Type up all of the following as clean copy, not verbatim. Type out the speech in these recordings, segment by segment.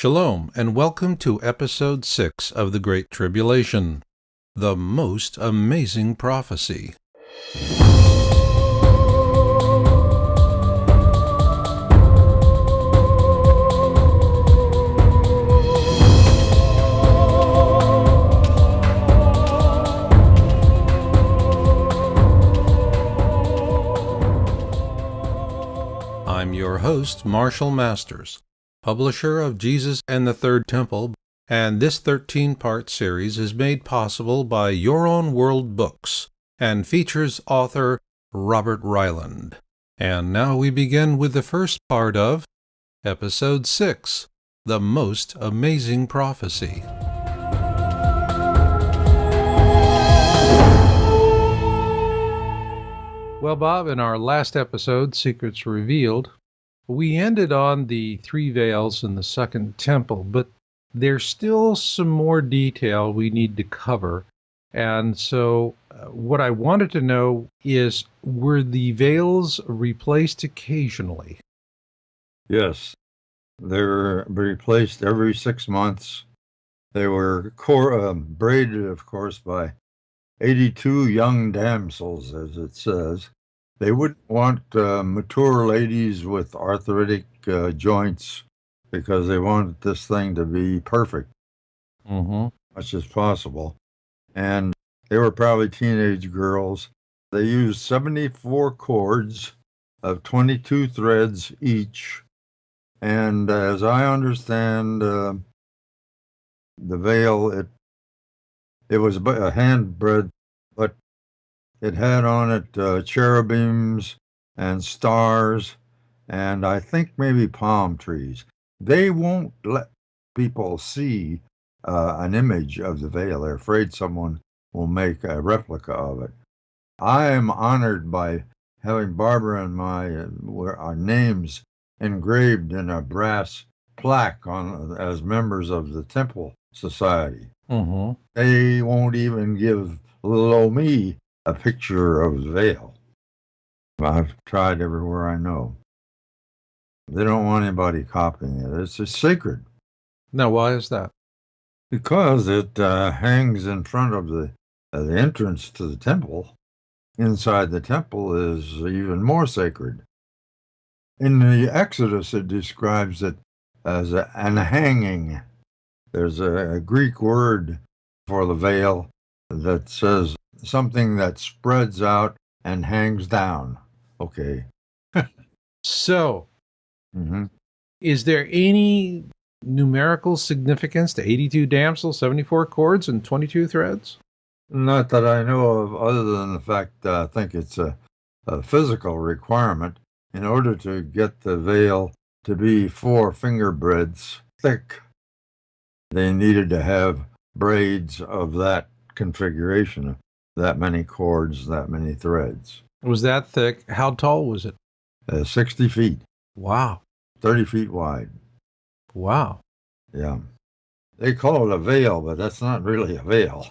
Shalom, and welcome to Episode 6 of the Great Tribulation, the most amazing prophecy. I'm your host, Marshall Masters, publisher of Jesus and the Third Temple, and this 13-part series is made possible by Your Own World Books and features author Robert Ryland. And now we begin with the first part of Episode 6, the most amazing prophecy. Well, Bob, in our last episode, Secrets Revealed, we ended on the three veils in the Second Temple, but there's still some more detail we need to cover. And so what I wanted to know is, were the veils replaced occasionally? Yes, they were replaced every 6 months. They were braided, of course, by 82 young damsels, as it says. They wouldn't want mature ladies with arthritic joints because they wanted this thing to be perfect, much as possible. And they were probably teenage girls. They used 74 cords of 22 threads each. And as I understand the veil, it was a hand breadth, but it had on it cherubims and stars, and I think maybe palm trees. They won't let people see an image of the veil. They're afraid someone will make a replica of it. I am honored by having Barbara and our names engraved in a brass plaque as members of the Temple Society. They won't even give little old me a picture of the veil. I've tried everywhere I know. They don't want anybody copying it. It's just sacred. Now, why is that? Because it hangs in front of the entrance to the temple. Inside the temple is even more sacred. In the Exodus, it describes it as an hanging. There's a Greek word for the veil that says something that spreads out and hangs down. Okay. So, is there any numerical significance to 82 damsels, 74 cords, and 22 threads? Not that I know of, other than the fact I think it's a physical requirement. In order to get the veil to be 4 finger breadths thick, they needed to have braids of that configuration, that many cords, that many threads. It was that thick. How tall was it? 60 feet. Wow. 30 feet wide. Wow. Yeah. They call it a veil, but that's not really a veil.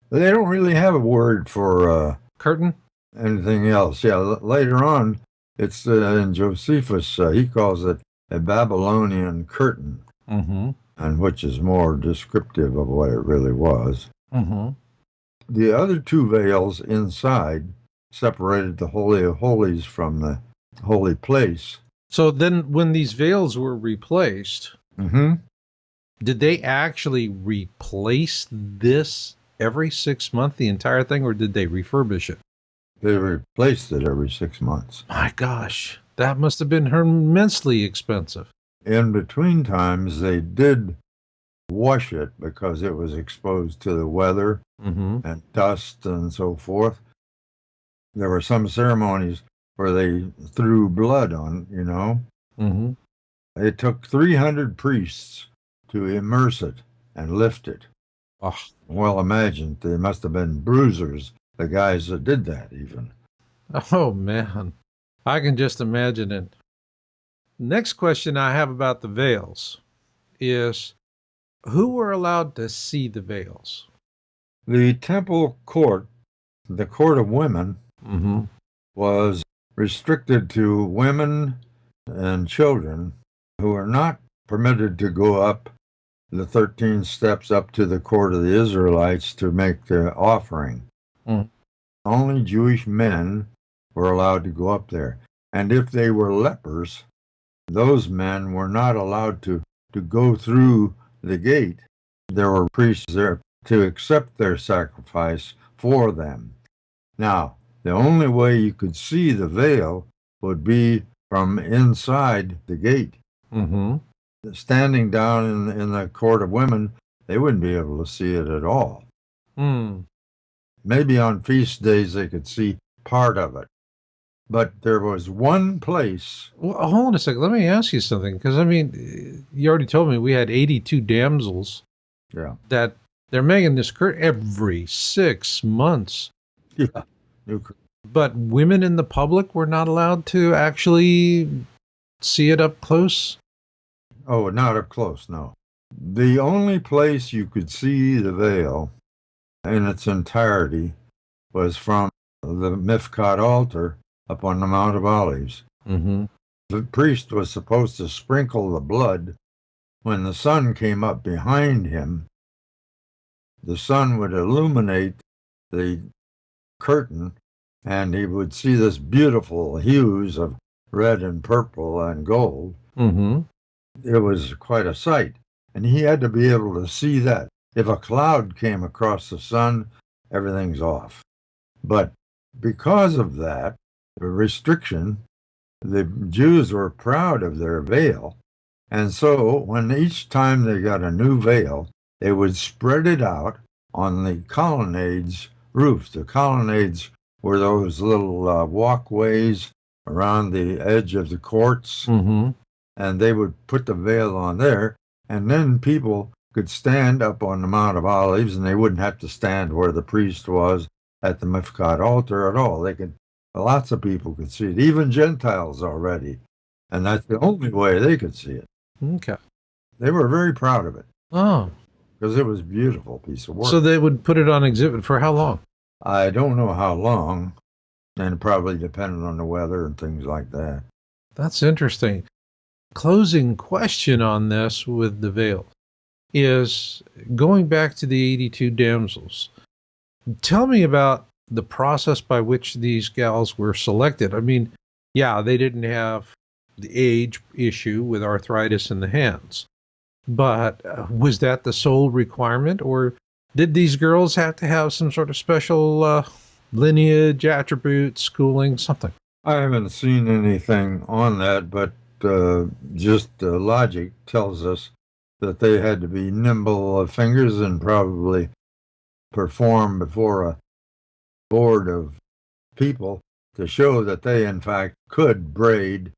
They don't really have a word for curtain? Anything else. Yeah, later on, it's in Josephus, he calls it a Babylonian curtain, and which is more descriptive of what it really was. The other 2 veils inside separated the Holy of Holies from the holy place. So then when these veils were replaced, did they actually replace this every 6 months, the entire thing, or did they refurbish it? They replaced it every 6 months. My gosh, that must have been immensely expensive. In between times, they did wash it because it was exposed to the weather and dust and so forth. There were some ceremonies where they threw blood on, It took 300 priests to immerse it and lift it. Oh. Well, imagine, they must have been bruisers, the guys that did that even. Oh, man. I can just imagine it. Next question I have about the veils is, who were allowed to see the veils? The temple court, the court of women, was restricted to women and children who are not permitted to go up the 13 steps up to the court of the Israelites to make the offering. Mm. Only Jewish men were allowed to go up there. And if they were lepers, those men were not allowed to go through the gate. There were priests there to accept their sacrifice for them. Now, the only way you could see the veil would be from inside the gate. Mm-hmm. Standing down in the court of women, they wouldn't be able to see it at all. Mm. Maybe on feast days they could see part of it. But there was one place. Well, hold on a second. Let me ask you something, because I mean, you already told me we had 82 damsels. Yeah. That they're making this every 6 months. Yeah. But women in the public were not allowed to actually see it up close? Oh, not up close, no. The only place you could see the veil in its entirety was from the Mifkat altar up on the Mount of Olives. Mm-hmm. The priest was supposed to sprinkle the blood. When the sun came up behind him, the sun would illuminate the curtain, and he would see this beautiful hues of red and purple and gold. Mm-hmm. It was quite a sight, and he had to be able to see that. If a cloud came across the sun, everything's off. But because of that restriction, the Jews were proud of their veil, and so when each time they got a new veil, they would spread it out on the colonnades roofs. The colonnades were those little walkways around the edge of the courts, Mm-hmm. and they would put the veil on there, and then people could stand up on the Mount of Olives, and they wouldn't have to stand where the priest was at the Mifkat altar at all. They could, lots of people could see it, even Gentiles already, and that's the only way they could see it. Okay. They were very proud of it Oh. because it was a beautiful piece of work. So they would put it on exhibit for how long? I don't know how long, and probably depended on the weather and things like that. That's interesting. Closing question on this with the veil is going back to the 82 damsels. Tell me about the process by which these gals were selected. I mean, yeah, they didn't have the age issue with arthritis in the hands, but was that the sole requirement, or did these girls have to have some sort of special lineage, attributes, schooling, something? I haven't seen anything on that, but just logic tells us that they had to be nimble of fingers and probably perform before a board of people to show that they, in fact, could braid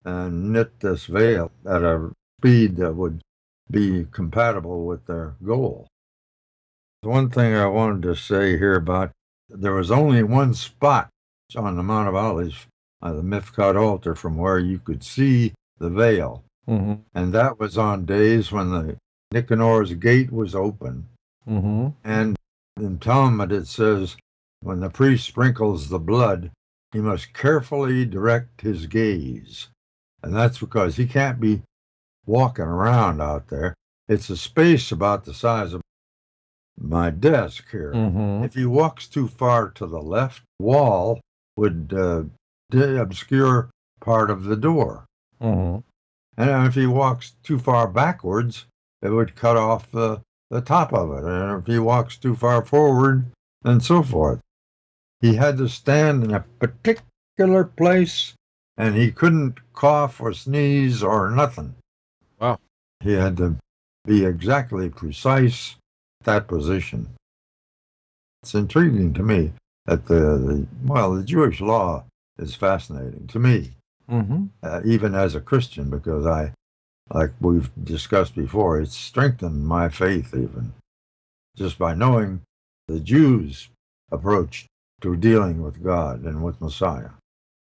and knit this veil at a speed that would be compatible with their goal. One thing I wanted to say here about there was only one spot on the Mount of Olives, the Mifkat altar, from where you could see the veil. Mm-hmm. And that was on days when the Nicanor's gate was open. Mm-hmm. And in Talmud it says, when the priest sprinkles the blood, he must carefully direct his gaze. And that's because he can't be walking around out there. It's a space about the size of my desk here. Mm-hmm. If he walks too far to the left, wall would obscure part of the door. Mm-hmm. And if he walks too far backwards, it would cut off the top of it. And if he walks too far forward, and so forth. He had to stand in a particular place, and he couldn't cough or sneeze or nothing. Wow. He had to be exactly precise at that position. It's intriguing to me that the Jewish law is fascinating to me, Mm-hmm. even as a Christian, because like we've discussed before, it's strengthened my faith even, just by knowing the Jews' approach to dealing with God and with Messiah.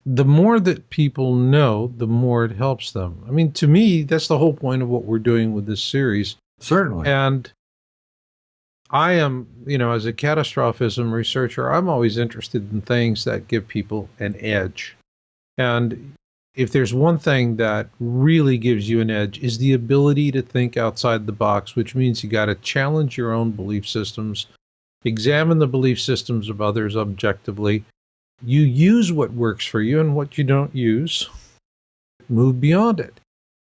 The more that people know, the more it helps them. I mean, to me, that's the whole point of what we're doing with this series. Certainly. And I am, as a catastrophism researcher, I'm always interested in things that give people an edge. And if there's one thing that really gives you an edge, is the ability to think outside the box, which means you got to challenge your own belief systems, examine the belief systems of others objectively. You use what works for you, and what you don't use, move beyond it.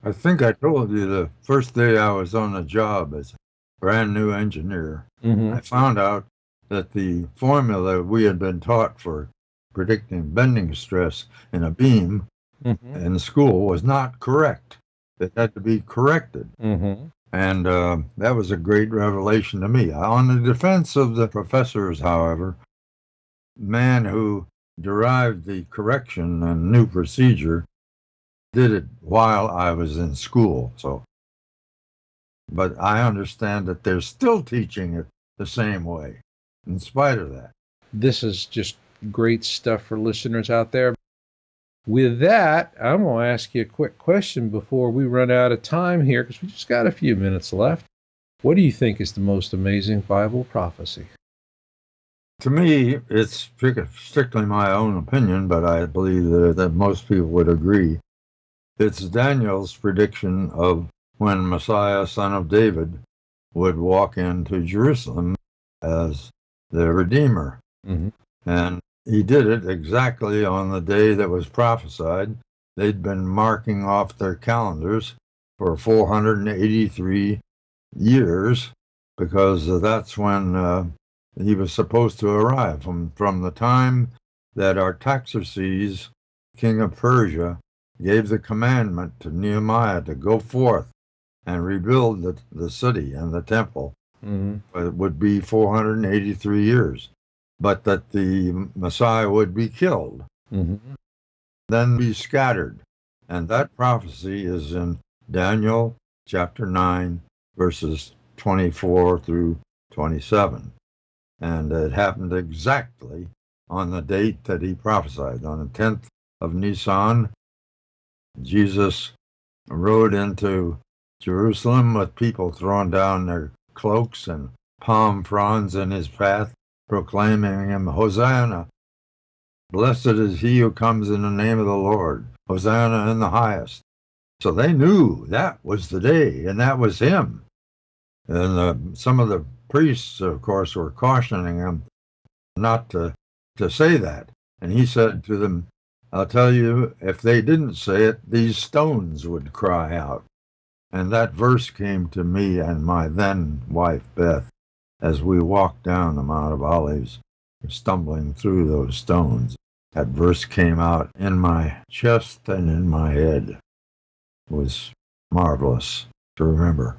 I think I told you the first day I was on the job as a brand new engineer, Mm-hmm. I found out that the formula we had been taught for predicting bending stress in a beam Mm-hmm. in school was not correct. It had to be corrected. Mm-hmm. And that was a great revelation to me. On the defense of the professors, however, the man who derived the correction and new procedure did it while I was in school. But I understand that they're still teaching it the same way, in spite of that. This is just great stuff for listeners out there. With that, I'm going to ask you a quick question before we run out of time here, because we just got a few minutes left. What do you think is the most amazing Bible prophecy? To me, it's strictly my own opinion, but I believe that most people would agree. It's Daniel's prediction of when Messiah, son of David, would walk into Jerusalem as the Redeemer. Mm-hmm. And he did it exactly on the day that was prophesied. They'd been marking off their calendars for 483 years because that's when he was supposed to arrive. From the time that Artaxerxes, king of Persia, gave the commandment to Nehemiah to go forth and rebuild the city and the temple, it would be 483 years. But that the Messiah would be killed, then be scattered. And that prophecy is in Daniel chapter 9, verses 24 through 27. And it happened exactly on the date that he prophesied. On the 10th of Nisan, Jesus rode into Jerusalem with people throwing down their cloaks and palm fronds in his path, proclaiming him, Hosanna! Blessed is he who comes in the name of the Lord. Hosanna in the highest. So they knew that was the day, and that was him. And some of the priests, of course, were cautioning him not to say that. And he said to them, I'll tell you, if they didn't say it, these stones would cry out. And that verse came to me and my then wife, Beth, as we walked down the Mount of Olives, stumbling through those stones. That verse came out in my chest and in my head. It was marvelous to remember.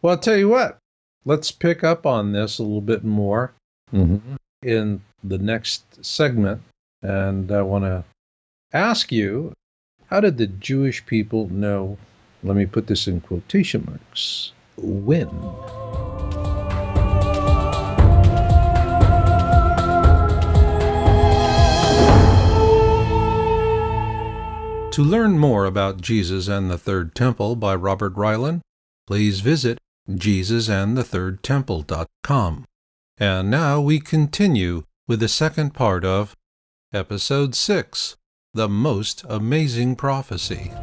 Well, I'll tell you what, let's pick up on this a little bit more in the next segment. And I want to ask you, how did the Jewish people know, let me put this in quotation marks, when? To learn more about Jesus and the Third Temple by Robert Ryland, please visit JesusandTheThirdTemple.com. And now we continue with the second part of Episode 6, The Most Amazing Prophecy. All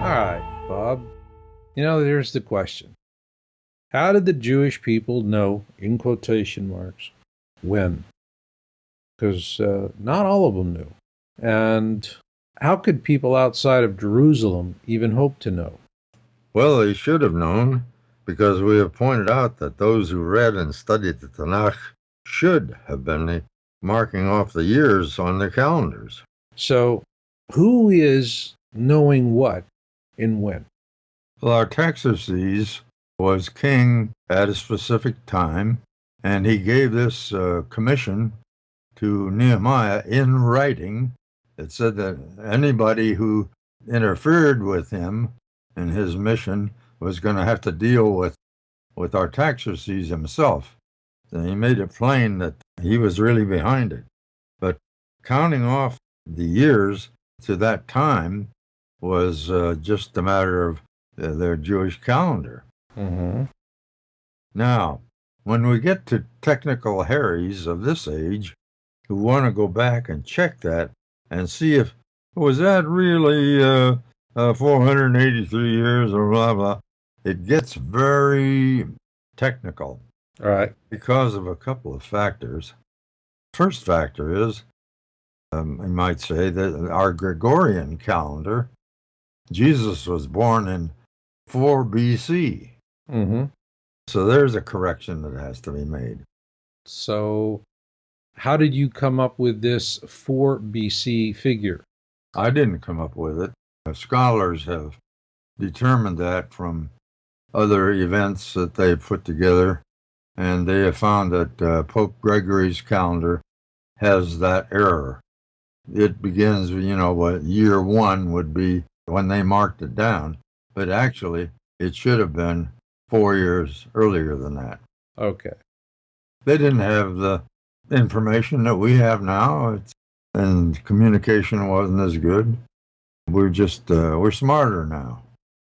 right, Bob. There's the question. How did the Jewish people know, in quotation marks, when? Because not all of them knew. And how could people outside of Jerusalem even hope to know? Well, they should have known, because we have pointed out that those who read and studied the Tanakh should have been marking off the years on their calendars. So, who is knowing what and when? Well, Artaxerxes was king at a specific time, and he gave this commission to Nehemiah in writing. It said that anybody who interfered with him in his mission was going to have to deal with Artaxerxes himself. And he made it plain that he was really behind it. But counting off the years to that time was just a matter of their Jewish calendar. Now, when we get to technical Harrys of this age, who want to go back and check that and see if was that really 483 years or blah blah. It gets very technical. All right. Because of a couple of factors. First factor is, you might say, that our Gregorian calendar, Jesus was born in 4 BC. Mm-hmm. So there's a correction that has to be made. So how did you come up with this 4 BC figure? I didn't come up with it. Scholars have determined that from other events that they've put together, and they have found that Pope Gregory's calendar has that error. It begins, what year 1 would be when they marked it down, but actually it should have been 4 years earlier than that. Okay. They didn't have the information that we have now, and communication wasn't as good. We're smarter now.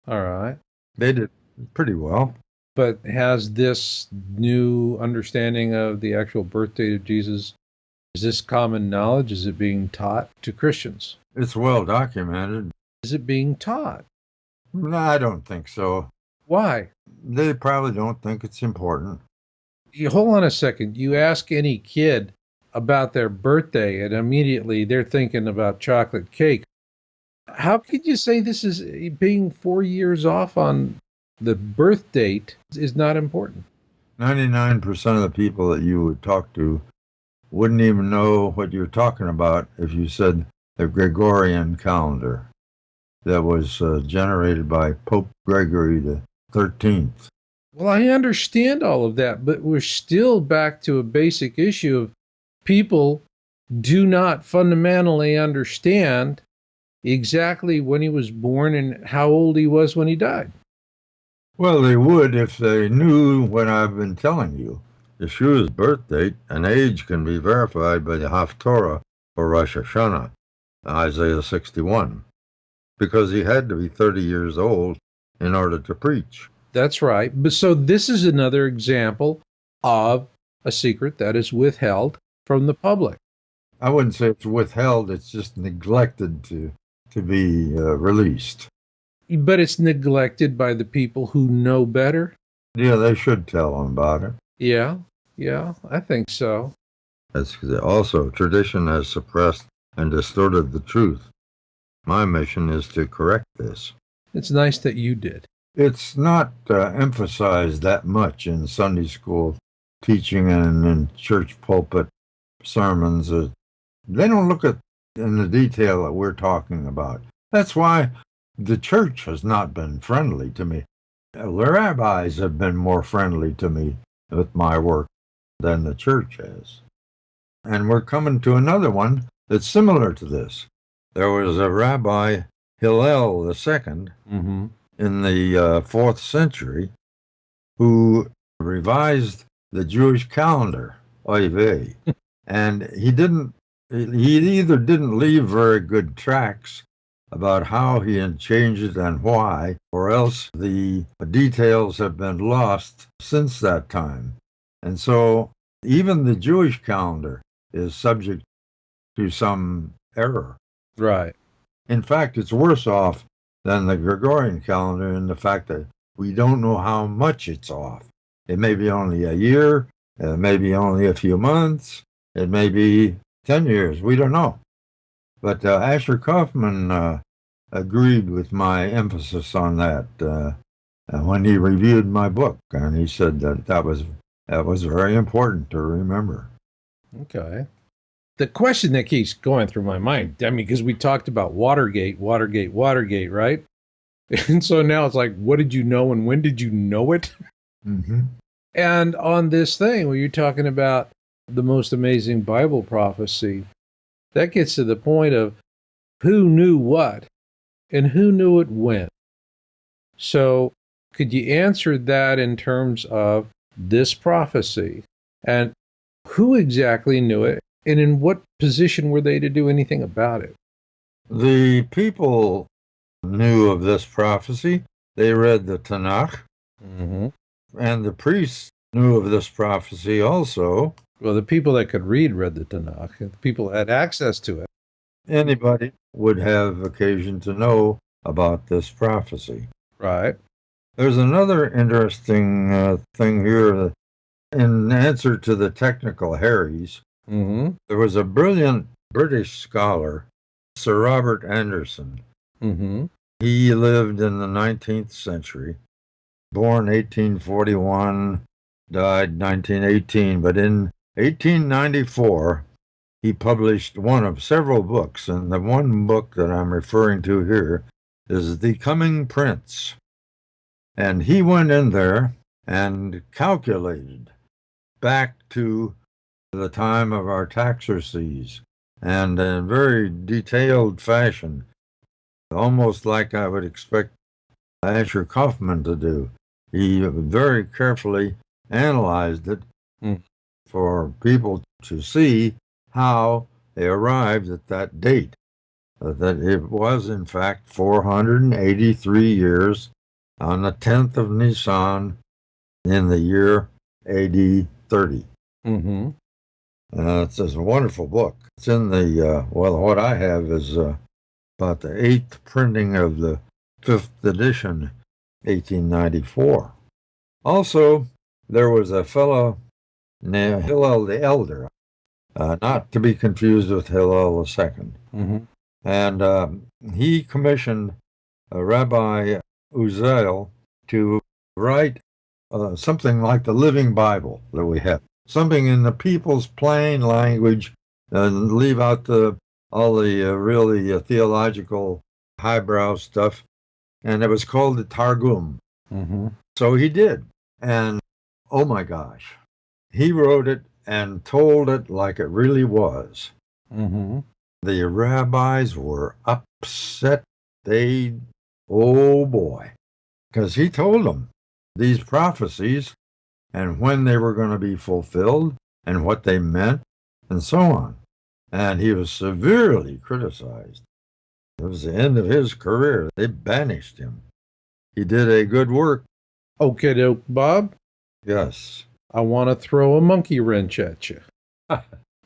All right. They did pretty well. But has this new understanding of the actual birth date of Jesus, is this common knowledge? Is it being taught to Christians? It's well documented. Is it being taught? No, I don't think so. Why? They probably don't think it's important. Hold on a second. You ask any kid about their birthday, and immediately they're thinking about chocolate cake. How could you say this is being 4 years off on the birth date is not important? 99% of the people that you would talk to wouldn't even know what you're talking about if you said the Gregorian calendar that was generated by Pope Gregory the 13th. Well, I understand all of that, but we're still back to a basic issue of people do not fundamentally understand exactly when he was born and how old he was when he died. Well, they would if they knew what I've been telling you. Yeshua's birth date and age can be verified by the Haftorah or Rosh Hashanah, Isaiah 61, because he had to be 30 years old in order to preach. That's right. But so this is another example of a secret that is withheld from the public. I wouldn't say it's withheld, it's just neglected to be released. But it's neglected by the people who know better. Yeah, they should tell them about it. Yeah, I think so. That's also, tradition has suppressed and distorted the truth. My mission is to correct this. It's nice that you did. It's not emphasized that much in Sunday school teaching and in church pulpit sermons. They don't look at in the detail that we're talking about. That's why the church has not been friendly to me. The rabbis have been more friendly to me with my work than the church has. And we're coming to another one that's similar to this. There was a Rabbi Hillel II in the 4th century who revised the Jewish calendar, oy vey. And he either didn't leave very good tracks about how he had changed it and why, or else the details have been lost since that time. And so even the Jewish calendar is subject to some error. Right. In fact, it's worse off than the Gregorian calendar in the fact that we don't know how much it's off. It may be only a year, it may be only a few months, it may be 10 years, we don't know. But Asher Kaufman agreed with my emphasis on that when he reviewed my book, and he said that was very important to remember. Okay. The question that keeps going through my mind, I mean, because we talked about Watergate, right? And so now it's like, what did you know and when did you know it? Mm-hmm. And on this thing where you're talking about the most amazing Bible prophecy, that gets to the point of who knew what and who knew it when. So could you answer that in terms of this prophecy and who exactly knew it and in what position were they to do anything about it? The people knew of this prophecy. They read the Tanakh. Mm-hmm. And the priests knew of this prophecy also. Well, the people that could read the Tanakh. The people that had access to it. Anybody would have occasion to know about this prophecy. Right. There's another interesting thing here. In answer to the technical Harrys, Mm-hmm. there was a brilliant British scholar, Sir Robert Anderson. Mm-hmm. He lived in the 19th century, born 1841, died 1918, but in 1894, he published one of several books, and the one book that I'm referring to here is The Coming Prince. And he went in there and calculated back to the time of our Artaxerxes, and in very detailed fashion, almost like I would expect Asher Kaufman to do. He very carefully analyzed it for people to see how they arrived at that date. That it was, in fact, 483 years on the 10th of Nisan in the year AD 30. Mm-hmm. It's a wonderful book. It's in the, well, what I have is about the 8th printing of the 5th edition, 1894. Also, there was a fellow named Hillel the Elder, not to be confused with Hillel II. Mm-hmm. And he commissioned Rabbi Uziel to write something like the Living Bible that we have, something in the people's plain language, and leave out all the really theological highbrow stuff. And it was called the Targum. Mm-hmm. So he did. And oh my gosh, he wrote it and told it like it really was. Mm-hmm. The rabbis were upset. Oh boy, because he told them these prophecies and when they were going to be fulfilled and what they meant and so on. And he was severely criticized. It was the end of his career. They banished him. He did a good work. Okay, doke, Bob. Yes. I want to throw a monkey wrench at you.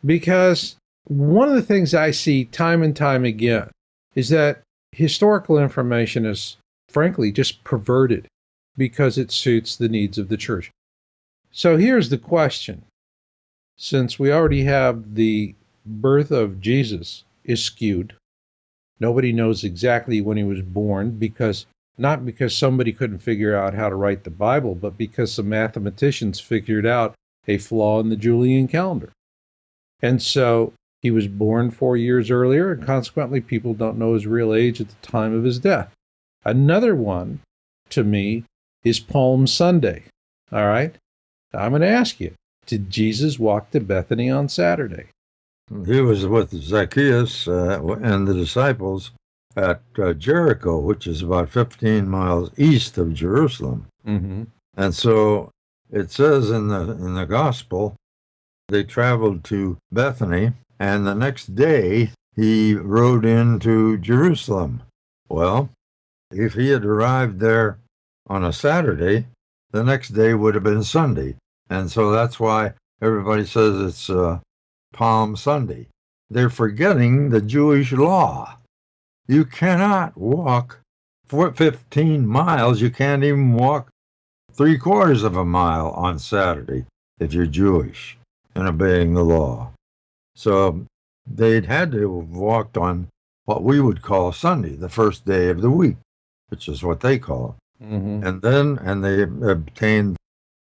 Because one of the things I see time and time again is that historical information is, frankly, just perverted because it suits the needs of the church. So here's the question. Since we already have the birth of Jesus is skewed, nobody knows exactly when he was born, because not because somebody couldn't figure out how to write the Bible, but because some mathematicians figured out a flaw in the Julian calendar. And so he was born 4 years earlier, and consequently people don't know his real age at the time of his death. Another one, to me, is Palm Sunday. All right? I'm going to ask you, did Jesus walk to Bethany on Saturday? He was with Zacchaeus and the disciples at Jericho, which is about 15 miles east of Jerusalem. Mm-hmm. And so it says in the gospel, they traveled to Bethany, and the next day he rode into Jerusalem. Well, if he had arrived there on a Saturday, the next day would have been Sunday. And so that's why everybody says it's Palm Sunday. They're forgetting the Jewish law. You cannot walk for 15 miles. You can't even walk 3/4 of a mile on Saturday if you're Jewish and obeying the law. So they'd had to have walked on what we would call Sunday, the first day of the week, which is what they call it. Mm-hmm. And they obtained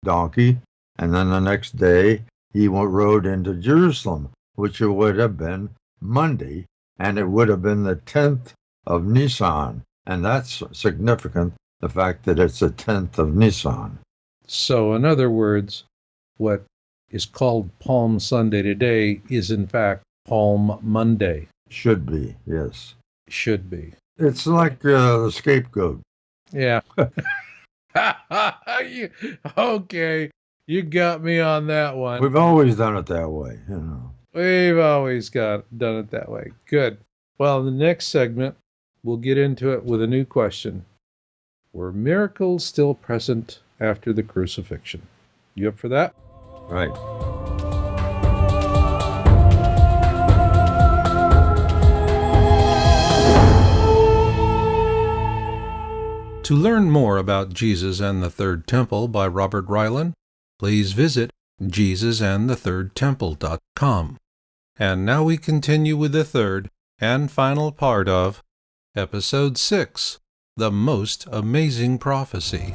donkey, and then the next day he rode into Jerusalem, which would have been Monday, and it would have been the 10th of Nisan. And that's significant, the fact that it's the 10th of Nisan. So, in other words, what is called Palm Sunday today is, in fact, Palm Monday. Should be, yes. Should be. It's like the scapegoat. Yeah. Okay, you got me on that one. We've always done it that way, you know. We've always done it that way. Good. Well, in the next segment, we'll get into it with a new question. Were miracles still present after the crucifixion? You up for that? Right. To learn more about Jesus and the Third Temple by Robert Ryland, please visit JesusandTheThirdTemple.com. And now we continue with the third and final part of Episode 6, The Most Amazing Prophecy.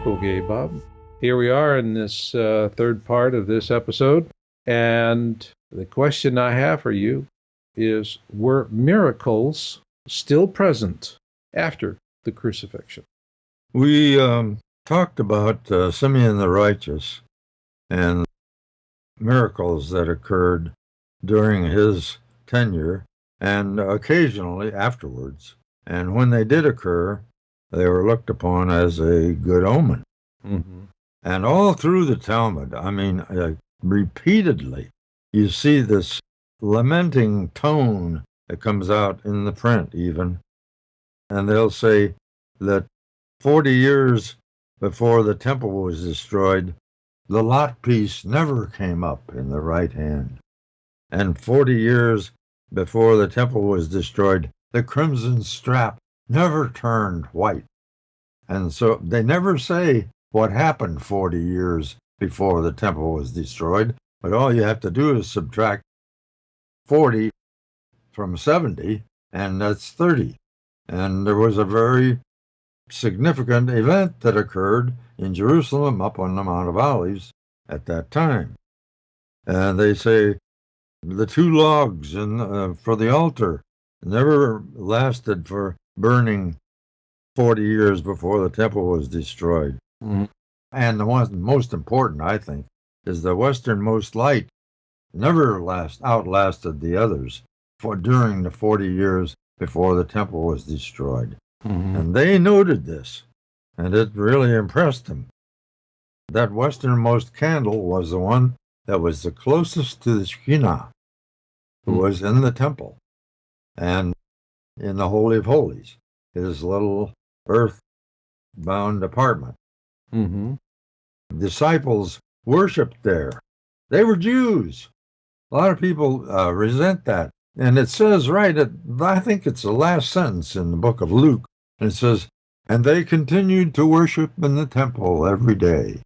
Okay, Bob. Here we are in this third part of this episode, and the question I have for you is, were miracles still present after the crucifixion? We talked about Simeon the Righteous and miracles that occurred during his tenure and occasionally afterwards. And when they did occur, they were looked upon as a good omen. Mm-hmm. And all through the Talmud, repeatedly, you see this lamenting tone that comes out in the print even. And they'll say that 40 years before the temple was destroyed, the lot piece never came up in the right hand. And 40 years before the temple was destroyed, the crimson strap never turned white. And so they never say what happened 40 years before the temple was destroyed, but all you have to do is subtract 40 from 70, and that's 30. And there was a very significant event that occurred in Jerusalem up on the Mount of Olives at that time. And they say the two logs for the altar never lasted for burning 40 years before the temple was destroyed. Mm-hmm. And the one most important, I think, is the westernmost light never outlasted the others during the 40 years before the temple was destroyed. Mm-hmm. And they noted this, and it really impressed them. That westernmost candle was the one that was the closest to the Shekinah, who was in the temple and in the Holy of Holies, his little earth-bound apartment. Mm-hmm. Disciples worshipped there. They were Jews. A lot of people resent that. And it says I think it's the last sentence in the book of Luke, and it says, and they continued to worship in the temple every day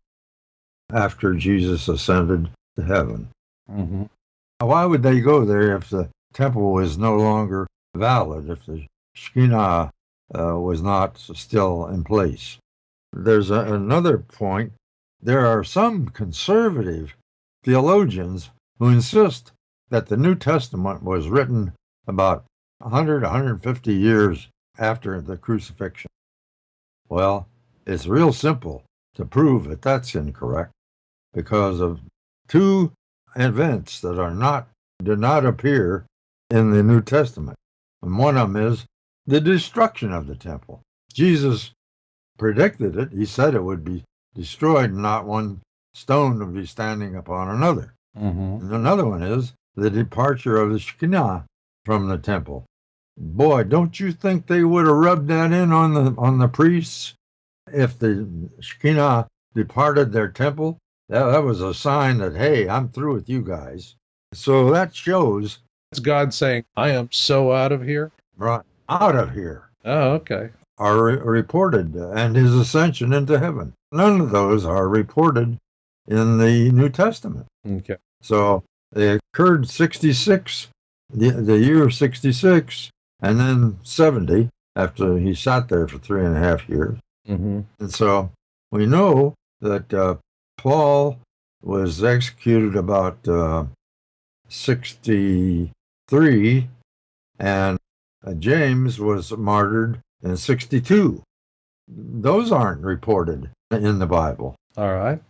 after Jesus ascended to heaven. Mm-hmm. Why would they go there if the temple was no longer valid, if the Shekinah was not still in place? There's another point. There are some conservative theologians who insist that the New Testament was written about 100, 150 years after the crucifixion. Well, it's real simple to prove that that's incorrect because of two events that do not appear in the New Testament. And one of them is the destruction of the temple. Jesus predicted it. He said it would be destroyed, and not one stone would be standing upon another. Mm-hmm. And another one is the departure of the Shekinah from the temple. Boy, don't you think they would have rubbed that in on the priests if the Shekinah departed their temple? That was a sign that, hey, I'm through with you guys. So that shows It's God saying, I am so out of here? right out of here. Oh, okay. Are reported, and his ascension into heaven. None of those are reported in the New Testament. Okay. So they occurred 66, the year 66, and then 70 after he sat there for 3.5 years. Mm-hmm. And so we know that Paul was executed about 63, and James was martyred in 62. Those aren't reported in the Bible. All right.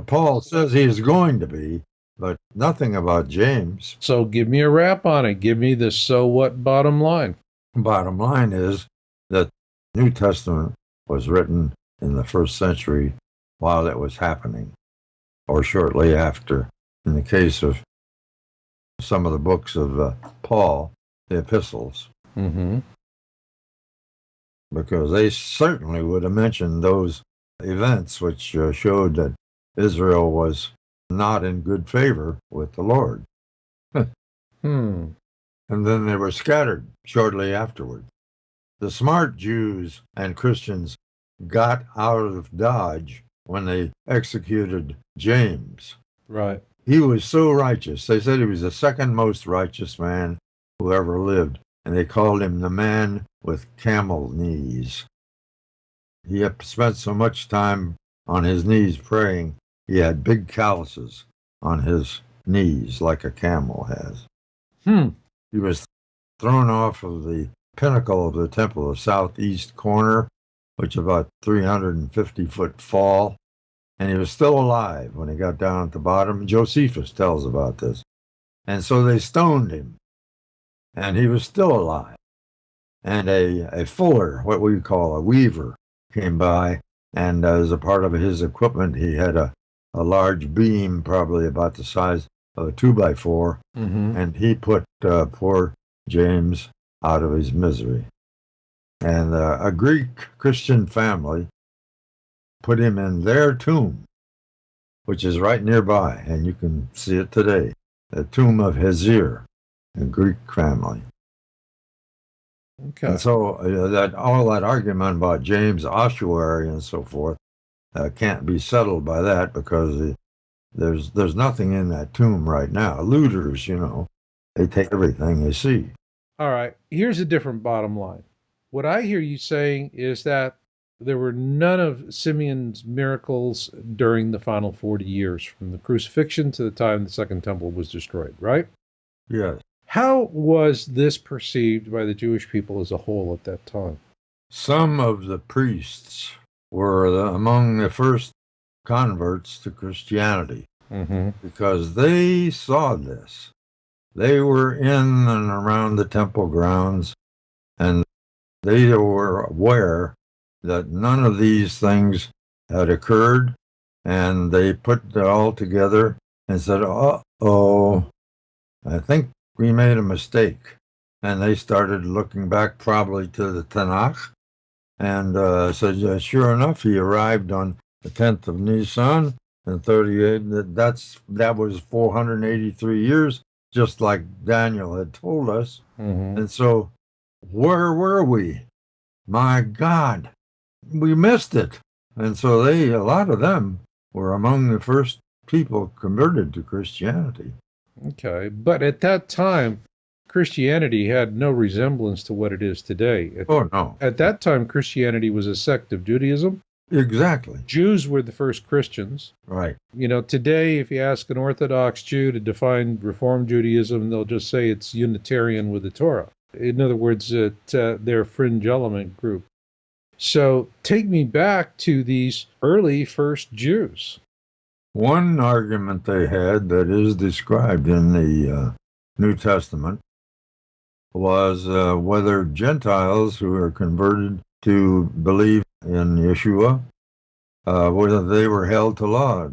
Paul says he is going to be, but nothing about James. So give me a wrap on it. Give me the so what bottom line. Bottom line is that the New Testament was written in the first century while it was happening, or shortly after. In the case of some of the books of Paul, the epistles, Mm-hmm. because they certainly would have mentioned those events which showed that Israel was not in good favor with the Lord. and then they were scattered shortly afterward. The smart Jews and Christians got out of Dodge when they executed James. Right. He was so righteous. They said he was the second most righteous man who ever lived, and they called him the man with camel knees. He had spent so much time on his knees praying, he had big calluses on his knees like a camel has. He was thrown off of the pinnacle of the temple, the southeast corner, which is about 350-foot fall, and he was still alive when he got down at the bottom. Josephus tells about this. And so they stoned him, and he was still alive. And a fuller, what we call a weaver, came by, and as a part of his equipment, he had a large beam, probably about the size of a 2x4, and he put poor James out of his misery. And a Greek Christian family put him in their tomb, which is right nearby, and you can see it today, the tomb of Hezir, a Greek family. Okay. And so that all that argument about James' ossuary and so forth can't be settled by that, because there's nothing in that tomb right now. Looters, they take everything they see. All right. Here's a different bottom line. What I hear you saying is that there were none of Simeon's miracles during the final 40 years, from the crucifixion to the time the Second Temple was destroyed, right? Yes. How was this perceived by the Jewish people as a whole at that time? Some of the priests were among the first converts to Christianity, because they saw this. They were in and around the temple grounds, and they were aware that none of these things had occurred, and they put it all together and said, uh-oh, I think we made a mistake. And they started looking back probably to the Tanakh, and said, sure enough, he arrived on the 10th of Nisan in 38. That was 483 years, just like Daniel had told us. And so where were we? My God, we missed it. And so a lot of them were among the first people converted to Christianity. Okay, but at that time, Christianity had no resemblance to what it is today. No. At that time, Christianity was a sect of Judaism. Exactly. Jews were the first Christians. Right. Today, if you ask an Orthodox Jew to define Reform Judaism, they'll just say it's Unitarian with the Torah. In other words, they're a fringe element group. So take me back to these early first Jews. One argument they had that is described in the New Testament was whether Gentiles who are converted to believe in Yeshua, whether they were held to law,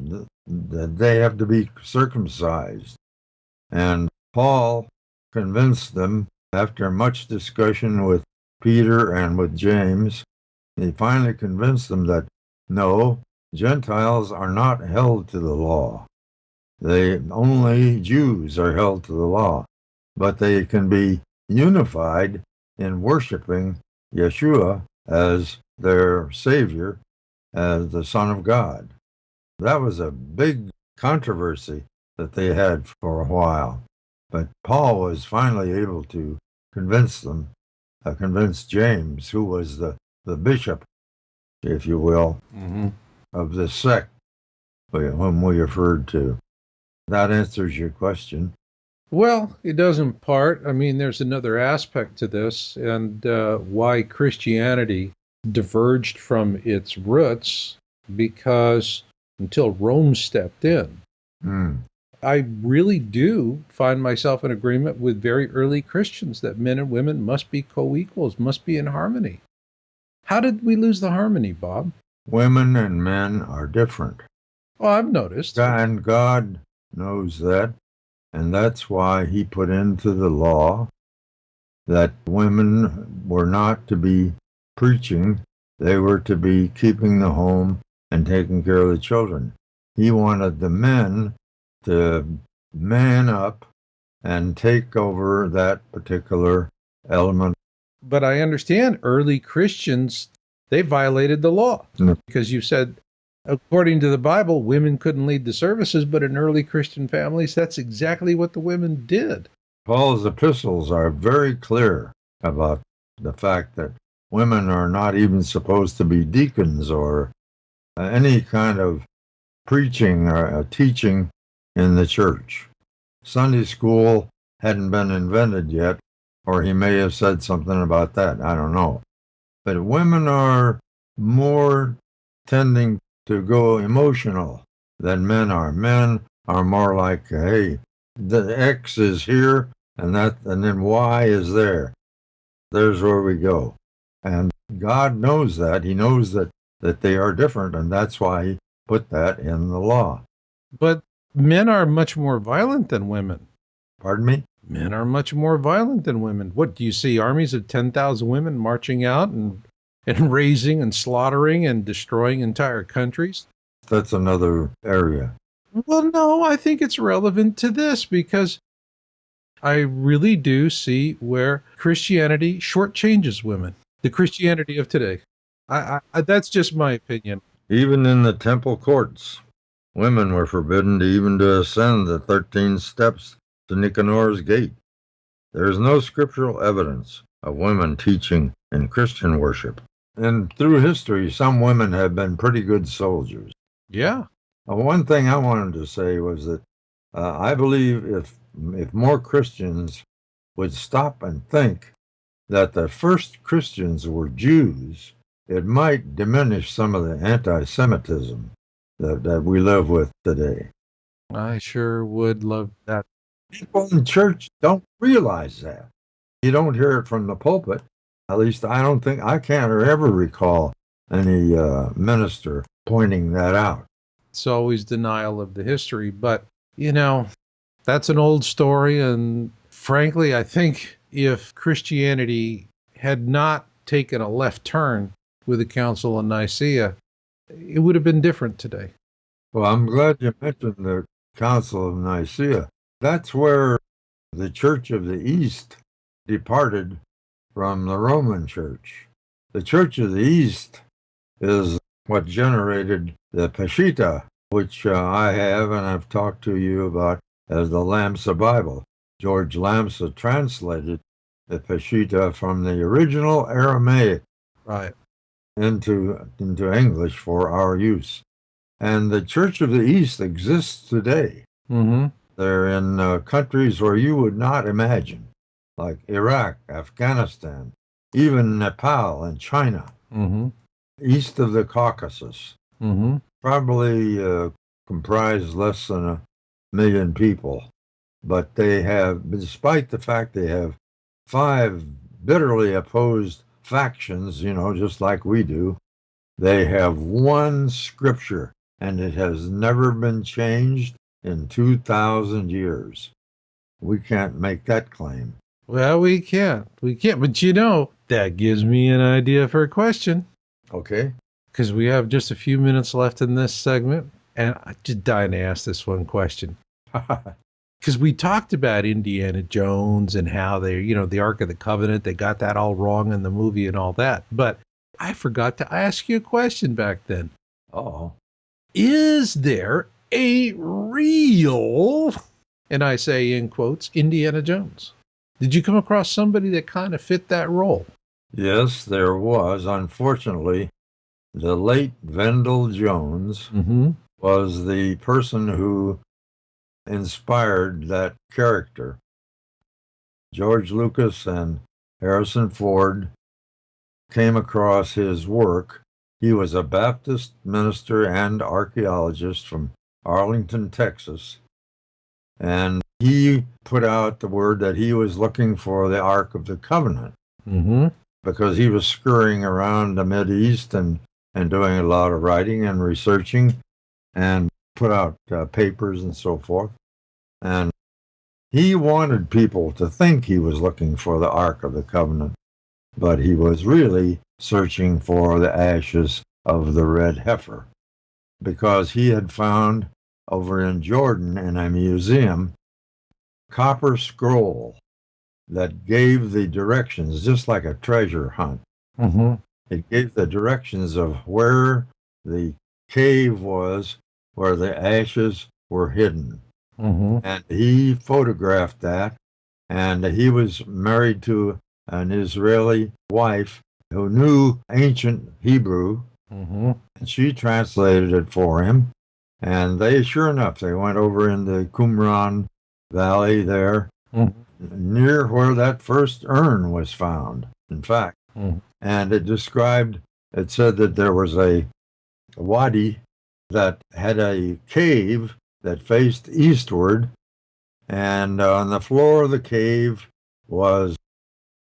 that they have to be circumcised. And Paul convinced them, after much discussion with Peter and with James, he finally convinced them that no, Gentiles are not held to the law. Only Jews are held to the law, but they can be unified in worshiping Yeshua as their Savior, as the Son of God. That was a big controversy that they had for a while, but Paul was finally able to convince them, convince James, who was the bishop, if you will, of this sect whom we referred to. That answers your question. Well, it does in part. I mean, there's another aspect to this, and why Christianity diverged from its roots, because until Rome stepped in, I really do find myself in agreement with very early Christians that men and women must be co-equals, must be in harmony. How did we lose the harmony, Bob? Women and men are different. Oh, I've noticed. And God knows that, and that's why he put into the law that women were not to be preaching, they were to be keeping the home and taking care of the children. He wanted the men to man up and take over that particular element. But I understand early Christians, they violated the law Mm. because you said, according to the Bible, women couldn't lead the services, but in early Christian families, that's exactly what the women did. Paul's epistles are very clear about the fact that women are not even supposed to be deacons or any kind of preaching or teaching in the church. Sunday school hadn't been invented yet, or he may have said something about that. I don't know. But women are more tending to go emotional than men are. Men are more like, hey, the X is here and then Y is there. There's where we go. And God knows that. He knows that they are different, and that's why he put that in the law. But men are much more violent than women. Pardon me? Men are much more violent than women. What do you see? Armies of 10,000 women marching out and raising and slaughtering and destroying entire countries? That's another area. Well, no, I think it's relevant to this because I really do see where Christianity shortchanges women. The Christianity of today. That's just my opinion. Even in the temple courts, women were forbidden to even to ascend the 13 steps to Nicanor's gate. There is no scriptural evidence of women teaching in Christian worship. And through history, some women have been pretty good soldiers. Yeah. One thing I wanted to say was that I believe if more Christians would stop and think that the first Christians were Jews, it might diminish some of the anti-Semitism that we live with today. I sure would love that. People in church don't realize that. You don't hear it from the pulpit. At least I can't ever recall any minister pointing that out. It's always denial of the history, but that's an old story. And frankly, I think if Christianity had not taken a left turn with the Council of Nicaea, it would have been different today. Well, I'm glad you mentioned the Council of Nicaea. That's where the Church of the East departed from the Roman Church. The Church of the East is what generated the Peshitta, which I have and I've talked to you about as the Lamsa Bible. George Lamsa translated the Peshitta from the original Aramaic Right. into English for our use. And the Church of the East exists today. Mm-hmm. They're in countries where you would not imagine, like Iraq, Afghanistan, even Nepal and China, Mm-hmm. east of the Caucasus. Mm-hmm. Probably comprise less than 1 million people. But they have, despite the fact they have 5 bitterly opposed factions, just like we do, they have one scripture, and it has never been changed in 2,000 years. We can't make that claim. Well, we can't. But that gives me an idea for a question. Okay. Because we have just a few minutes left in this segment. And I'm just dying to ask this one question. Because we talked about Indiana Jones and how the Ark of the Covenant, they got that all wrong in the movie and all that. But I forgot to ask you a question back then. Oh. Is there a real, and I say in quotes, Indiana Jones? Did you come across somebody that kind of fit that role? Yes, there was. Unfortunately, the late Vendell Jones Mm-hmm. was the person who inspired that character. George Lucas and Harrison Ford came across his work. He was a Baptist minister and archaeologist from Arlington, Texas, and he put out the word that he was looking for the Ark of the Covenant. Mm-hmm. Because he was scurrying around the Mideast and doing a lot of writing and researching and put out papers and so forth. And he wanted people to think he was looking for the Ark of the Covenant, but he was really searching for the ashes of the red heifer, because he had found over in Jordan in a museum copper scroll that gave the directions, just like a treasure hunt. Mm-hmm. It gave the directions of where the cave was, where the ashes were hidden. Mm-hmm. And he photographed that, and he was married to an Israeli wife who knew ancient Hebrew, Mm-hmm. and she translated it for him. And they, sure enough, they went over in the Qumran Valley there, near where that first urn was found, in fact. Mm-hmm. And it said that there was a wadi that had a cave that faced eastward, and on the floor of the cave was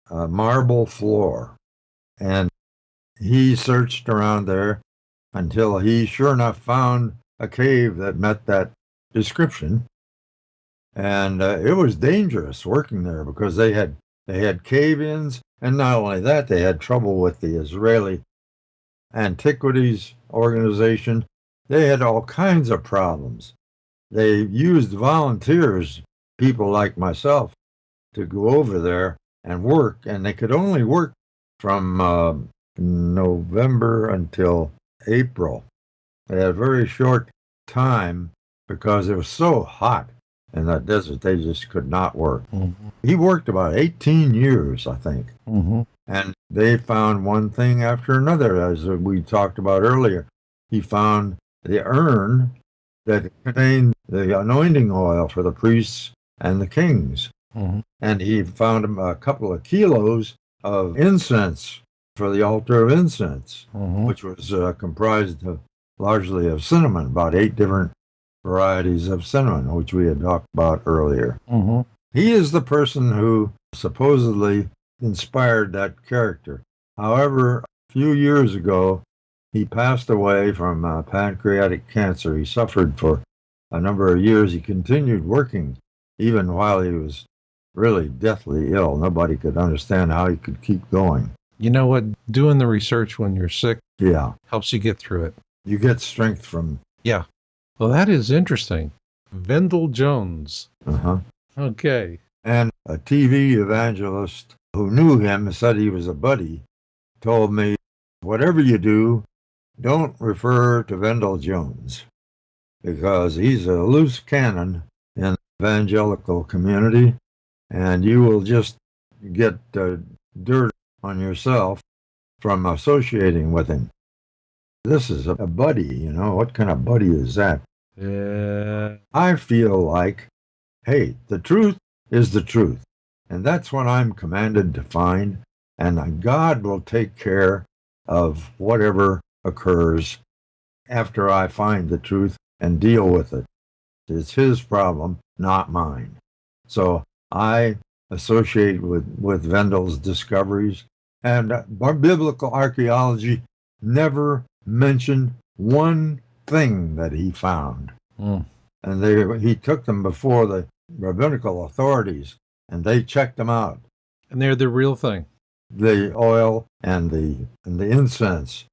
a marble floor. And he searched around there until he sure enough found a cave that met that description. And it was dangerous working there because they had cave-ins, and not only that, they had trouble with the Israeli Antiquities Organization. They had all kinds of problems. They used volunteers, people like myself, to go over there and work, and they could only work from November until April. They had a very short time because it was so hot in that desert, they just could not work. Mm-hmm. He worked about 18 years, I think. Mm-hmm. And they found one thing after another, as we talked about earlier. He found the urn that contained the anointing oil for the priests and the kings. Mm-hmm. And he found a couple of kilos of incense for the altar of incense, Mm-hmm. which was comprised largely of cinnamon, about 8 different varieties of cinnamon, which we had talked about earlier. Mm-hmm. He is the person who supposedly inspired that character. However, a few years ago, he passed away from pancreatic cancer. He suffered for a number of years. He continued working even while he was really deathly ill. Nobody could understand how he could keep going. You know what? Doing the research when you're sick Yeah, helps you get through it. you get strength from... Yeah. Well, that is interesting. Vendell Jones. Uh-huh. Okay. And a TV evangelist who knew him, said he was a buddy, told me, whatever you do, don't refer to Vendell Jones, because he's a loose cannon in the evangelical community, and you will just get dirt on yourself from associating with him. This is a buddy, you know. What kind of buddy is that? Yeah. I feel like, hey, the truth is the truth. And that's what I'm commanded to find. And God will take care of whatever occurs after I find the truth and deal with it. It's his problem, not mine. So I associate with Vendell's discoveries. And biblical archaeology never mentioned one thing that he found. Mm. And he took them before the rabbinical authorities, and they checked them out. And they're the real thing. The oil and the incense,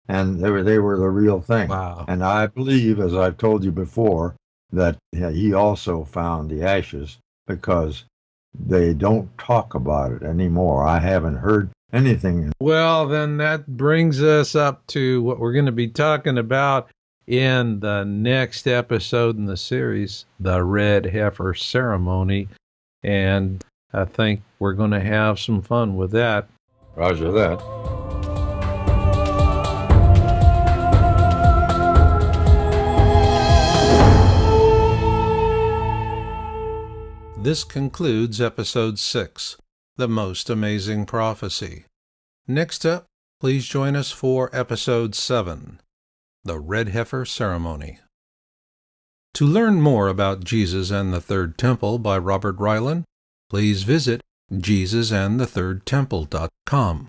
and they were the real thing. Wow. And I believe, as I've told you before, that he also found the ashes, because they don't talk about it anymore. I haven't heard anything. Well, then that brings us up to what we're going to be talking about in the next episode in the series, the Red Heifer Ceremony. And I think we're going to have some fun with that. Roger that. This concludes Episode 6, The Most Amazing Prophecy. Next up, please join us for Episode 7, The Red Heifer Ceremony. To learn more about Jesus and the Third Temple by Robert Ryland, please visit JesusandTheThirdTemple.com.